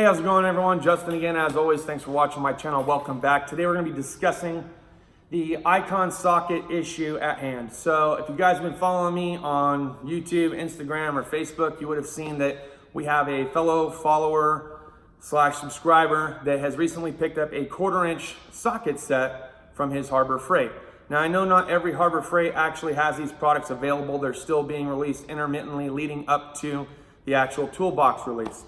Hey, how's it going everyone? Justin again, as always, thanks for watching my channel. Welcome back. Today we're gonna be discussing the icon socket issue at hand. So if you guys have been following me on YouTube, Instagram, or Facebook, you would have seen that we have a fellow follower / subscriber that has recently picked up a 1/4" socket set from his Harbor Freight. Now I know not every Harbor Freight actually has these products available. They're still being released intermittently leading up to the actual toolbox release.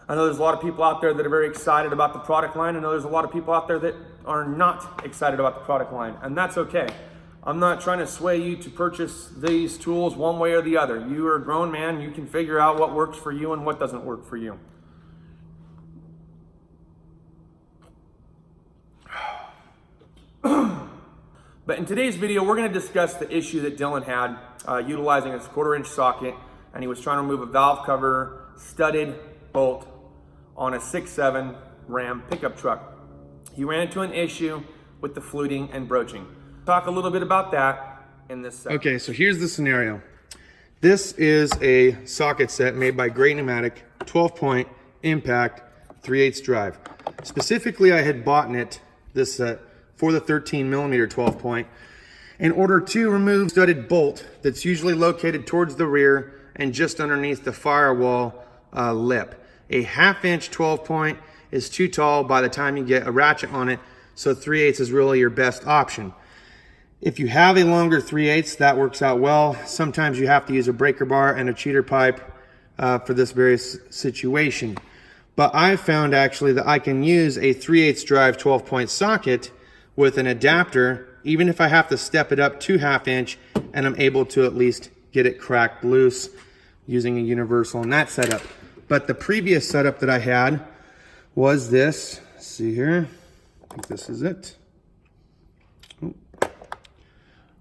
I know there's a lot of people out there that are very excited about the product line. I know there's a lot of people out there that are not excited about the product line, and that's okay. I'm not trying to sway you to purchase these tools one way or the other. You are a grown man. You can figure out what works for you and what doesn't work for you. But in today's video, we're going to discuss the issue that Dylan had utilizing his 1/4" socket, and he was trying to remove a valve cover studded bolt on a 6.7 Ram pickup truck. He ran into an issue with the fluting and broaching. Talk a little bit about that in this section. Okay, so here's the scenario. This is a socket set made by Great Pneumatic, 12-point impact 3/8 drive. Specifically, I had bought this set for the 13mm 12-point in order to remove studded bolt that's usually located towards the rear and just underneath the firewall lip. A 1/2" 12-point is too tall by the time you get a ratchet on it, so 3/8 is really your best option. If you have a longer 3/8, that works out well. Sometimes you have to use a breaker bar and a cheater pipe for this various situation. But I found actually that I can use a 3/8 drive 12-point socket with an adapter, even if I have to step it up to 1/2", and I'm able to at least get it cracked loose using a universal in that setup. But the previous setup that I had was this. Let's see here. I think this is it.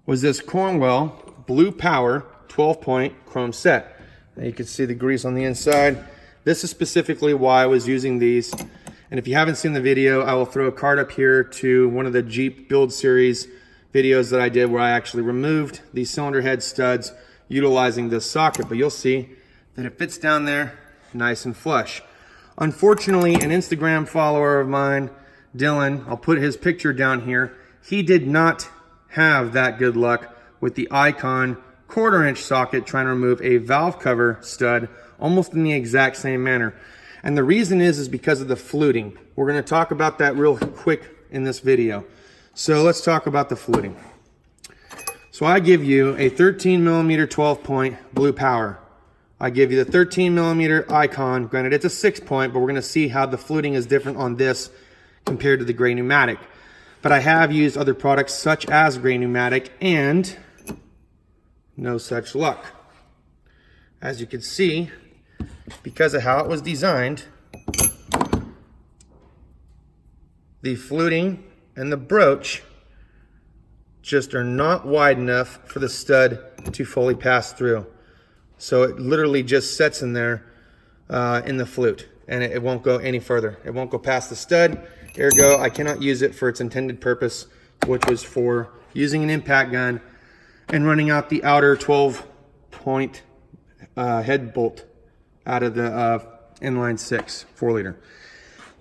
Was this Cornwell Blue Power 12-point chrome set. Now you can see the grease on the inside. This is specifically why I was using these. And if you haven't seen the video, I will throw a card up here to one of the Jeep Build Series videos that I did where I actually removed these cylinder head studs utilizing this socket. But you'll see that it fits down there nice and flush. Unfortunately, an Instagram follower of mine, Dylan, I'll put his picture down here, he did not have that good luck with the Icon 1/4" socket trying to remove a valve cover stud almost in the exact same manner. And the reason is because of the fluting. We're going to talk about that real quick in this video. So let's talk about the fluting. So I give you a 13mm 12-point Blue Power. I give you the 13mm Icon. Granted, it's a 6-point, but we're going to see how the fluting is different on this compared to the Great Pneumatic. But I have used other products such as Great Pneumatic and no such luck. As you can see, because of how it was designed, the fluting and the broach just are not wide enough for the stud to fully pass through. So it literally just sets in there in the flute, and it won't go any further. It won't go past the stud. Ergo, I cannot use it for its intended purpose, which was for using an impact gun and running out the outer 12-point head bolt out of the inline 6 4-liter.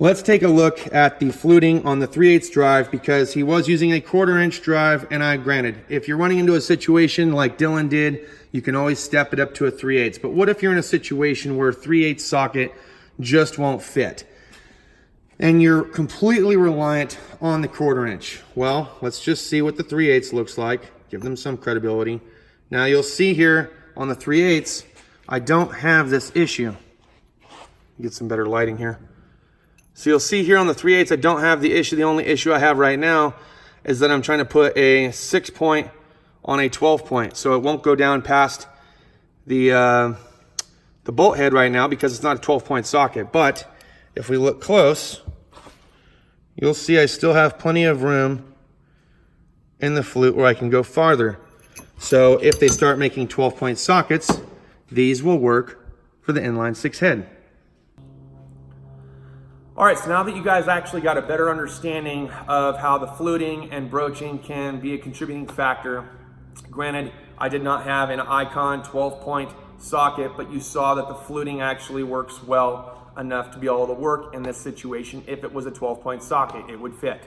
Let's take a look at the fluting on the 3/8 drive, because he was using a 1/4" drive, and granted, if you're running into a situation like Dylan did, you can always step it up to a 3/8. But what if you're in a situation where a 3/8 socket just won't fit and you're completely reliant on the 1/4"? Well, let's just see what the 3/8 looks like. Give them some credibility. Now you'll see here on the 3/8, I don't have this issue. Get some better lighting here. So you'll see here on the 3/8, I don't have the issue. The only issue I have right now is that I'm trying to put a 6-point on a 12-point. So it won't go down past the bolt head right now because it's not a 12-point socket. But if we look close, you'll see I still have plenty of room in the flute where I can go farther. So if they start making 12-point sockets, these will work for the inline 6 head. All right, so now that you guys actually got a better understanding of how the fluting and broaching can be a contributing factor, granted, I did not have an Icon 12-point socket, but you saw that the fluting actually works well enough to be able to work in this situation. If it was a 12-point socket, it would fit.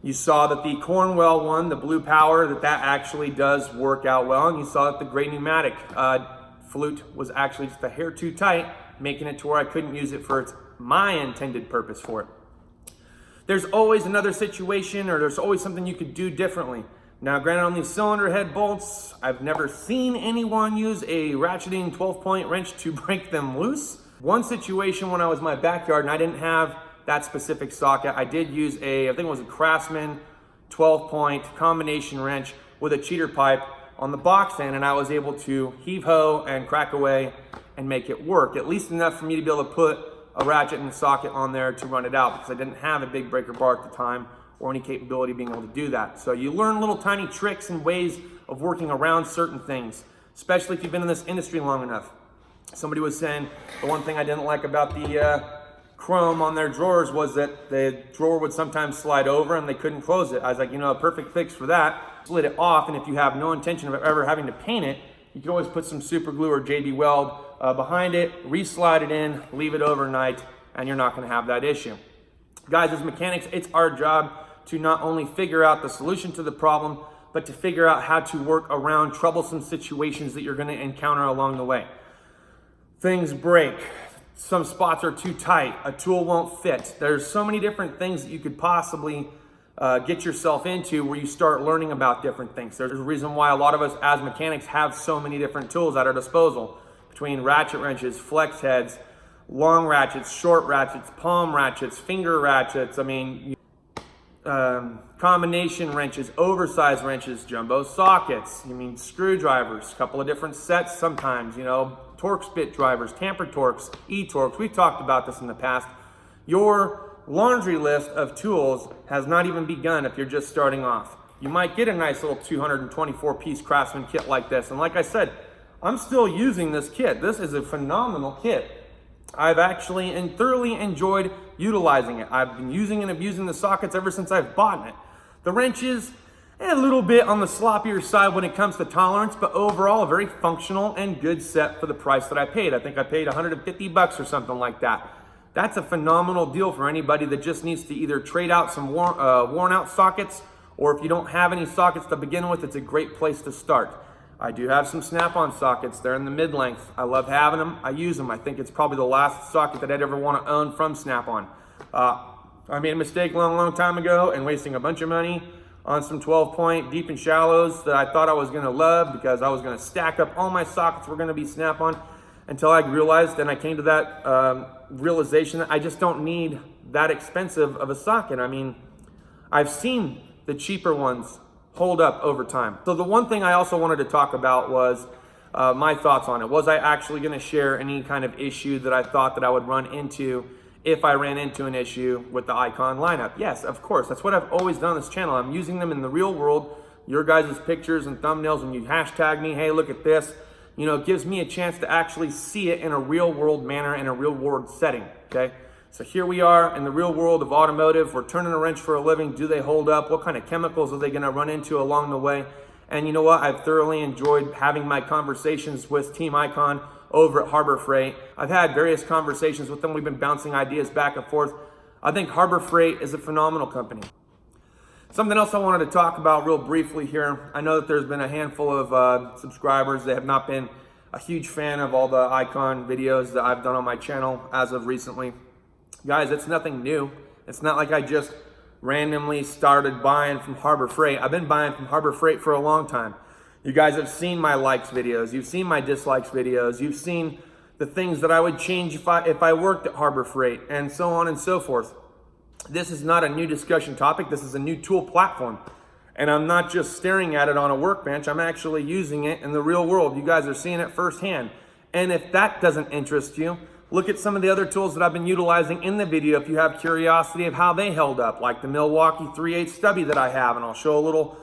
You saw that the Cornwell one, the blue power, that actually does work out well, and you saw that the gray pneumatic flute was actually just a hair too tight, making it to where I couldn't use it for my intended purpose for it. There's always another situation, or there's always something you could do differently. Now, granted, on these cylinder head bolts, I've never seen anyone use a ratcheting 12-point wrench to break them loose. One situation when I was in my backyard and I didn't have that specific socket, I did use I think it was a Craftsman 12-point combination wrench with a cheater pipe on the box end, and I was able to heave-ho and crack away and make it work, at least enough for me to be able to put a ratchet and a socket on there to run it out, because I didn't have a big breaker bar at the time or any capability of being able to do that. So you learn little tiny tricks and ways of working around certain things, especially if you've been in this industry long enough. Somebody was saying the one thing I didn't like about the chrome on their drawers was that the drawer would sometimes slide over and they couldn't close it. I was like, you know, a perfect fix for that, split it off, and if you have no intention of ever having to paint it, you can always put some super glue or JB Weld behind it, re-slide it in, leave it overnight, and you're not gonna have that issue. Guys, as mechanics, it's our job to not only figure out the solution to the problem, but to figure out how to work around troublesome situations that you're gonna encounter along the way. Things break, some spots are too tight, a tool won't fit. There's so many different things that you could possibly get yourself into where you start learning about different things. There's a reason why a lot of us as mechanics have so many different tools at our disposal, between ratchet wrenches, flex heads, long ratchets, short ratchets, palm ratchets, finger ratchets, I mean, combination wrenches, oversized wrenches, jumbo sockets, screwdrivers, a couple of different sets sometimes, Torx bit drivers, tamper Torx, E-Torx. We've talked about this in the past. Your laundry list of tools has not even begun if you're just starting off. You might get a nice little 224-piece Craftsman kit like this. And like I said, I'm still using this kit. This is a phenomenal kit. I've actually thoroughly enjoyed utilizing it. I've been using and abusing the sockets ever since I've bought it. The wrenches, a little bit on the sloppier side when it comes to tolerance, but overall a very functional and good set for the price that I paid. I think I paid 150 bucks or something like that. That's a phenomenal deal for anybody that just needs to either trade out some worn out sockets, or if you don't have any sockets to begin with, it's a great place to start. I do have some snap-on sockets. They're in the mid-length. I love having them. I use them. I think it's probably the last socket that I'd ever want to own from Snap-on. I made a mistake a long time ago and wasting a bunch of money on some 12-point deep and shallows that I thought I was going to love because I was going to stack up all my sockets were going to be Snap-on, until I realized, and I came to that realization that I just don't need that expensive of a socket. I mean, I've seen the cheaper ones hold up over time. So the one thing I also wanted to talk about was my thoughts on it. Was I actually going to share any kind of issue that I thought that I would run into if I ran into an issue with the Icon lineup? Yes, of course. That's what I've always done on this channel. I'm using them in the real world. Your guys' pictures and thumbnails, when you hashtag me, hey, look at this, it gives me a chance to actually see it in a real world manner, in a real world setting, okay? So here we are in the real world of automotive. We're turning a wrench for a living. Do they hold up? What kind of chemicals are they gonna run into along the way? And you know what? I've thoroughly enjoyed having my conversations with Team Icon over at Harbor Freight. I've had various conversations with them. We've been bouncing ideas back and forth. I think Harbor Freight is a phenomenal company. Something else I wanted to talk about real briefly here. I know that there's been a handful of subscribers that have not been a huge fan of all the Icon videos that I've done on my channel as of recently. Guys, it's nothing new. It's not like I just randomly started buying from Harbor Freight. I've been buying from Harbor Freight for a long time. You guys have seen my likes videos. You've seen my dislikes videos. You've seen the things that I would change if I worked at Harbor Freight, and so on and so forth. This is not a new discussion topic. This is a new tool platform. And I'm not just staring at it on a workbench. I'm actually using it in the real world. You guys are seeing it firsthand. And if that doesn't interest you, look at some of the other tools that I've been utilizing in the video if you have curiosity of how they held up, like the Milwaukee 3/8 stubby that I have, and I'll show a little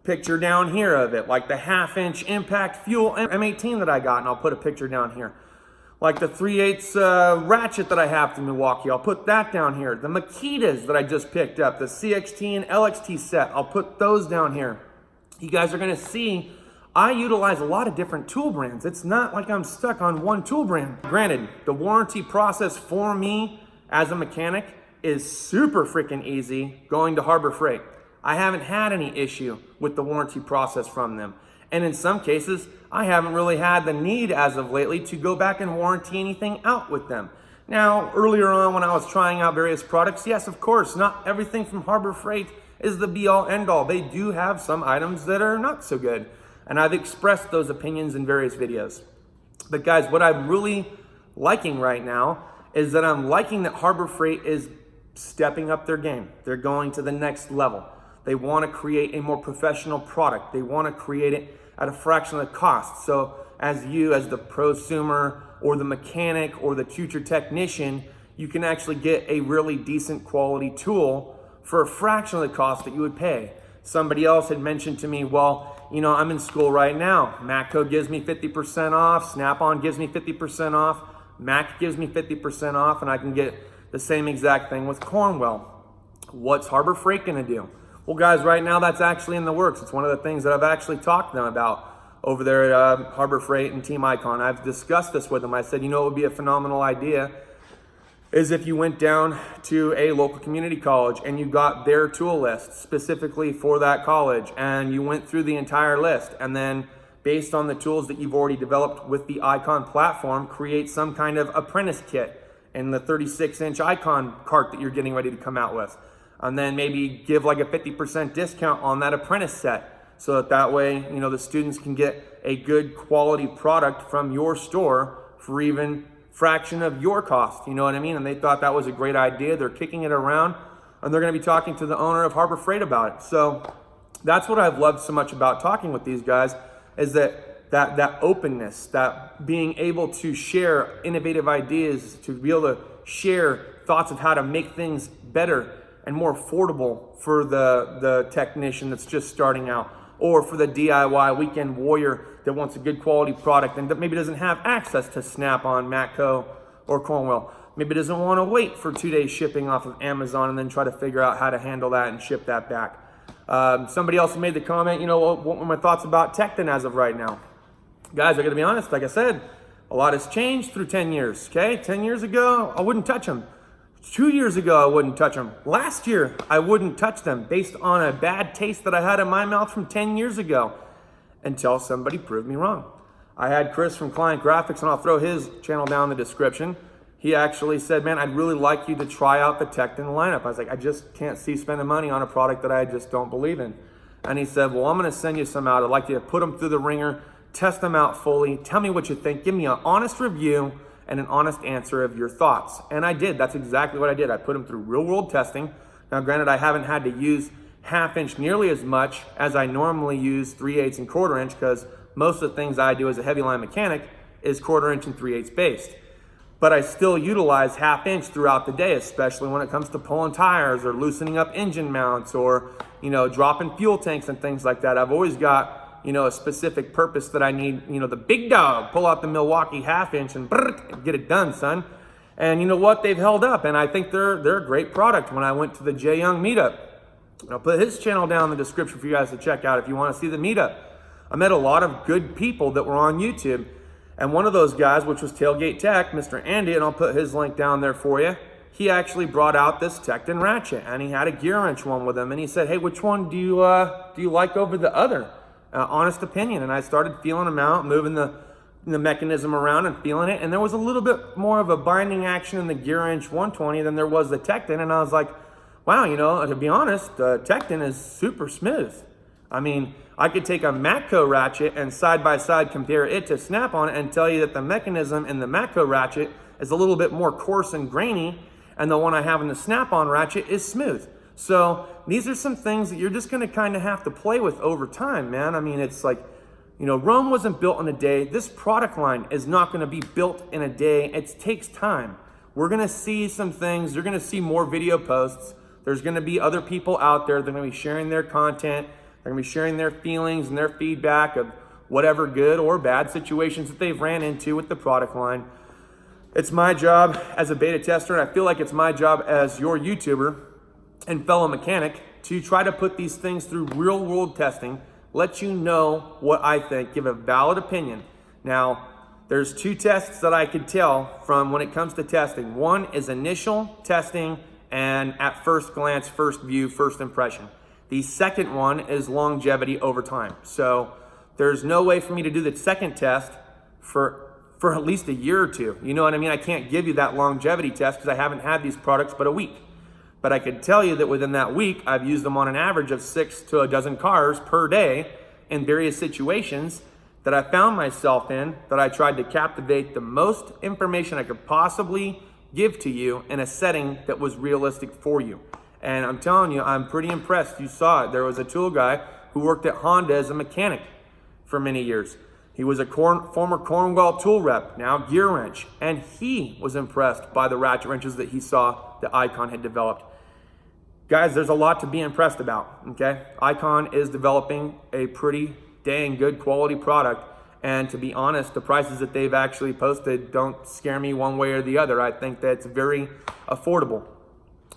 picture down here of it, like the 1/2-inch impact fuel M18 that I got, and I'll put a picture down here. Like the 3/8 ratchet that I have from Milwaukee, I'll put that down here. The Makitas that I just picked up, the CXT and LXT set, I'll put those down here. You guys are gonna see I utilize a lot of different tool brands. It's not like I'm stuck on one tool brand. Granted, the warranty process for me as a mechanic is super freaking easy going to Harbor Freight. I haven't had any issue with the warranty process from them. And in some cases, I haven't really had the need as of lately to go back and warranty anything out with them. Now, earlier on when I was trying out various products, yes, of course, not everything from Harbor Freight is the be-all end-all. They do have some items that are not so good. And I've expressed those opinions in various videos. But guys, what I'm really liking right now is that I'm liking that Harbor Freight is stepping up their game. They're going to the next level. They want to create a more professional product. They want to create it at a fraction of the cost. So as you, as the prosumer or the mechanic or the future technician, you can actually get a really decent quality tool for a fraction of the cost that you would pay. Somebody else had mentioned to me, well, you know, I'm in school right now. Matco gives me 50% off. Snap-on gives me 50% off. Mac gives me 50% off, and I can get the same exact thing with Cornwell. What's Harbor Freight gonna do? Well, guys, right now that's actually in the works. It's one of the things that I've actually talked to them about over there at Harbor Freight and Team Icon. I've discussed this with them. I said, you know, it would be a phenomenal idea is if you went down to a local community college and you got their tool list specifically for that college, and you went through the entire list, and then based on the tools that you've already developed with the Icon platform, create some kind of apprentice kit in the 36-inch Icon cart that you're getting ready to come out with. And then maybe give like a 50% discount on that apprentice set, so that way, you know, the students can get a good quality product from your store for even fraction of your cost, you know what I mean? And they thought that was a great idea. They're kicking it around, and they're gonna be talking to the owner of Harbor Freight about it. So that's what I've loved so much about talking with these guys, is that openness, that being able to share innovative ideas, to be able to share thoughts of how to make things better and more affordable for the technician that's just starting out, or for the DIY weekend warrior that wants a good quality product and that maybe doesn't have access to Snap-on, Matco, or Cornwell. Maybe doesn't want to wait for 2 days shipping off of Amazon and then try to figure out how to handle that and ship that back. Somebody else made the comment, you know, what were my thoughts about Tecton as of right now? Guys, I gotta be honest, like I said, a lot has changed through 10 years, okay? 10 years ago, I wouldn't touch them. 2 years ago, I wouldn't touch them. Last year, I wouldn't touch them based on a bad taste that I had in my mouth from 10 years ago, until somebody proved me wrong. I had Chris from Client Graphics, and I'll throw his channel down in the description. He actually said, man, I'd really like you to try out the Tecton lineup. I was like, I just can't see spending money on a product that I just don't believe in. And he said, well, I'm gonna send you some out. I'd like you to put them through the ringer, test them out fully, tell me what you think, give me an honest review and an honest answer of your thoughts. And I did, that's exactly what I did. I put them through real world testing. Now granted, I haven't had to use 1/2 inch nearly as much as I normally use 3/8 and 1/4 inch, because most of the things I do as a heavy line mechanic is 1/4 inch and 3/8 based. But I still utilize 1/2 inch throughout the day, especially when it comes to pulling tires or loosening up engine mounts, or, you know, dropping fuel tanks and things like that. I've always got, you know, a specific purpose that I need, you know, the big dog, pull out the Milwaukee 1/2 inch and get it done, son. And you know what? They've held up, and I think they're a great product. When I went to the Jay Young meetup, I'll put his channel down in the description for you guys to check out if you want to see the meetup. I met a lot of good people that were on YouTube, and one of those guys, which was Tailgate Tech, Mr. Andy, and I'll put his link down there for you, he actually brought out this Tecton ratchet, and he had a gear wrench one with him, and he said, hey, which one do you like over the other? Honest opinion. And I started feeling them out, moving the mechanism around and feeling it, and there was a little bit more of a binding action in the gear wrench 120 than there was the Tecton, and I was like, wow, you know, to be honest, Tecton is super smooth. I mean, I could take a Matco ratchet and side by side compare it to Snap-on and tell you that the mechanism in the Matco ratchet is a little bit more coarse and grainy, and the one I have in the Snap-on ratchet is smooth. So these are some things that you're just gonna kind of have to play with over time, man. I mean, it's like, you know, Rome wasn't built in a day. This product line is not gonna be built in a day. It takes time. We're gonna see some things. You're gonna see more video posts. There's gonna be other people out there that are gonna be sharing their content. They're gonna be sharing their feelings and their feedback of whatever good or bad situations that they've ran into with the product line. It's my job as a beta tester, and I feel like it's my job as your YouTuber and fellow mechanic to try to put these things through real world testing, let you know what I think, give a valid opinion. Now, there's two tests that I could tell from when it comes to testing. One is initial testing and at first glance, first view, first impression. The second one is longevity over time. So there's no way for me to do the second test for at least a year or two. You know what I mean? I can't give you that longevity test because I haven't had these products but a week. But I could tell you that within that week, I've used them on an average of 6 to a dozen cars per day in various situations that I found myself in, that I tried to captivate the most information I could possibly give to you in a setting that was realistic for you. And I'm telling you, I'm pretty impressed. You saw it. There was a tool guy who worked at Honda as a mechanic for many years. He was a former Cornwell tool rep, now gear wrench, and he was impressed by the ratchet wrenches that he saw that Icon had developed. Guys, there's a lot to be impressed about, okay? Icon is developing a pretty dang good quality product, and to be honest, the prices that they've actually posted don't scare me one way or the other. I think that it's very affordable.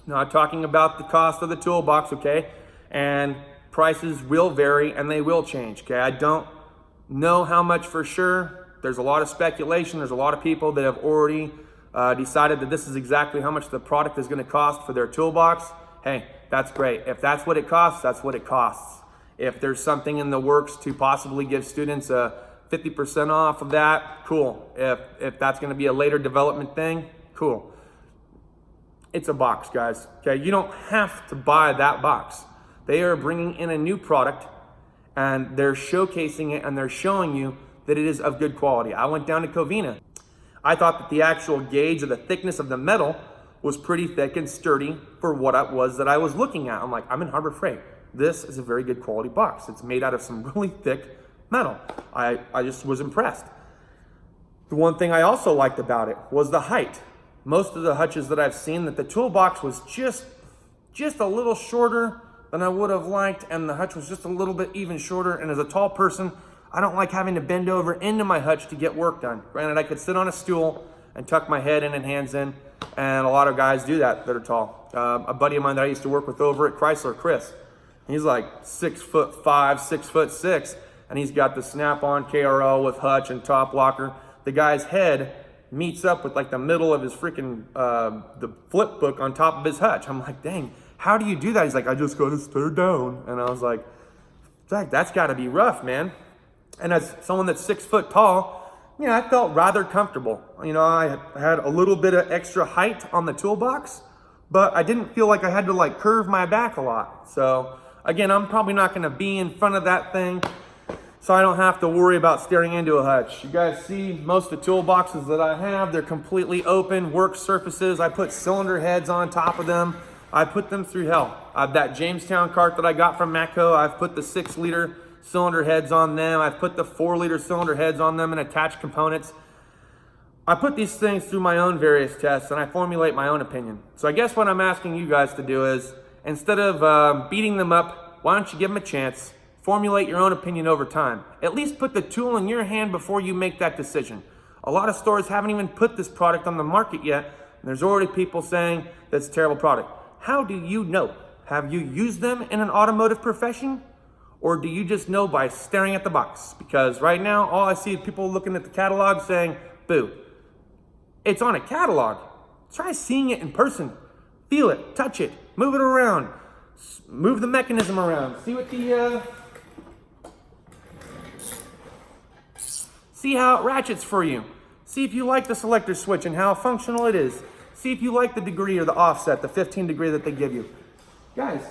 Now, talking about the cost of the toolbox, okay, and prices will vary and they will change, okay? I don't know how much for sure. There's a lot of speculation. There's a lot of people that have already decided that this is exactly how much the product is going to cost for their toolbox. Hey, that's great. If that's what it costs, that's what it costs. If there's something in the works to possibly give students a 50% off of that, cool. If that's going to be a later development thing, cool. It's a box, guys. Okay, you don't have to buy that box. They are bringing in a new product and they're showcasing it and they're showing you that it is of good quality. I went down to Covina. I thought that the actual gauge of the thickness of the metal was pretty thick and sturdy for what it was that I was looking at. I'm like, I'm in Harbor Freight. This is a very good quality box. It's made out of some really thick metal. I just was impressed. The one thing I also liked about it was the height. Most of the hutches that I've seen, that the toolbox was just a little shorter than I would have liked, and the hutch was just a little bit even shorter. And as a tall person, I don't like having to bend over into my hutch to get work done. Granted, I could sit on a stool and tuck my head in and hands in, and a lot of guys do that are tall. A buddy of mine that I used to work with over at Chrysler, Chris, he's like 6'5", 6'6", and he's got the snap-on KRL with hutch and top locker. The guy's head meets up with like the middle of his freaking the flip book on top of his hutch. I'm like, dang, how do you do that? He's like, I just got to stare down. And I was like, that's got to be rough, man. And as someone that's 6 foot tall, you know, I felt rather comfortable. You know, I had a little bit of extra height on the toolbox, but I didn't feel like I had to like curve my back a lot. So again, I'm probably not going to be in front of that thing, so I don't have to worry about staring into a hutch. You guys see most of the toolboxes that I have, they're completely open, work surfaces. I put cylinder heads on top of them. I put them through hell. That Jamestown cart that I got from Matco, I've put the 6-liter cylinder heads on them. I've put the 4-liter cylinder heads on them and attached components. I put these things through my own various tests and I formulate my own opinion. So I guess what I'm asking you guys to do is, instead of beating them up, why don't you give them a chance? Formulate your own opinion over time. At least put the tool in your hand before you make that decision. A lot of stores haven't even put this product on the market yet, and there's already people saying that's a terrible product. How do you know? Have you used them in an automotive profession? Or do you just know by staring at the box? Because right now, all I see is people looking at the catalog saying, boo. It's on a catalog. Try seeing it in person. Feel it, touch it, move it around. Move the mechanism around. See what see how it ratchets for you. See if you like the selector switch and how functional it is. See if you like the degree or the offset, the 15 degree that they give you. Guys,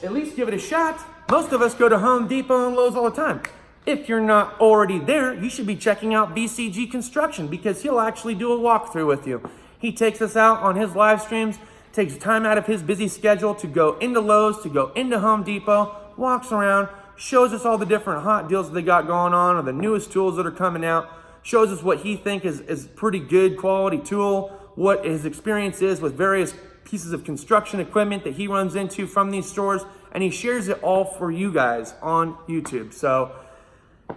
at least give it a shot. Most of us go to Home Depot and Lowe's all the time. If you're not already there, you should be checking out VCG Construction, because he'll actually do a walkthrough with you. He takes us out on his live streams, takes time out of his busy schedule to go into Lowe's, to go into Home Depot, walks around, shows us all the different hot deals that they got going on, or the newest tools that are coming out, shows us what he thinks is pretty good quality tool, what his experience is with various pieces of construction equipment that he runs into from these stores, and he shares it all for you guys on YouTube. So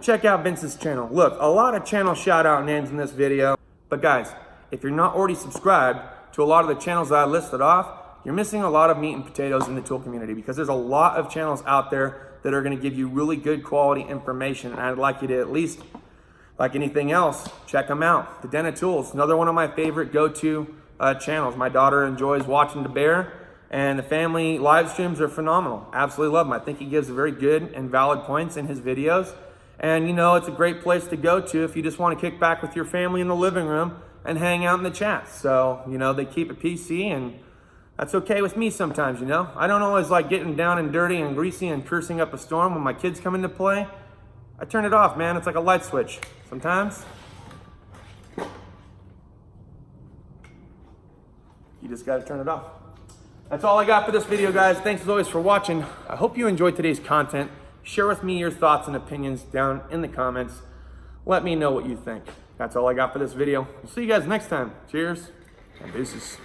check out Vince's channel. Look, a lot of channel shout out names in this video, but guys, if you're not already subscribed to a lot of the channels that I listed off, you're missing a lot of meat and potatoes in the tool community, because there's a lot of channels out there that are going to give you really good quality information. And I'd like you to, at least like anything else, check them out. The Den of Tools, another one of my favorite go-to channels. My daughter enjoys watching the bear, and the family live streams are phenomenal. Absolutely love him. I think he gives very good and valid points in his videos. And you know, it's a great place to go to if you just want to kick back with your family in the living room and hang out in the chat. So, you know, they keep it PC, and that's okay with me sometimes, you know. I don't always like getting down and dirty and greasy and cursing up a storm when my kids come into play. I turn it off, man. It's like a light switch. Sometimes you just got to turn it off. That's all I got for this video, guys. Thanks as always for watching. I hope you enjoyed today's content. Share with me your thoughts and opinions down in the comments. Let me know what you think. That's all I got for this video. We'll see you guys next time. Cheers and deuces.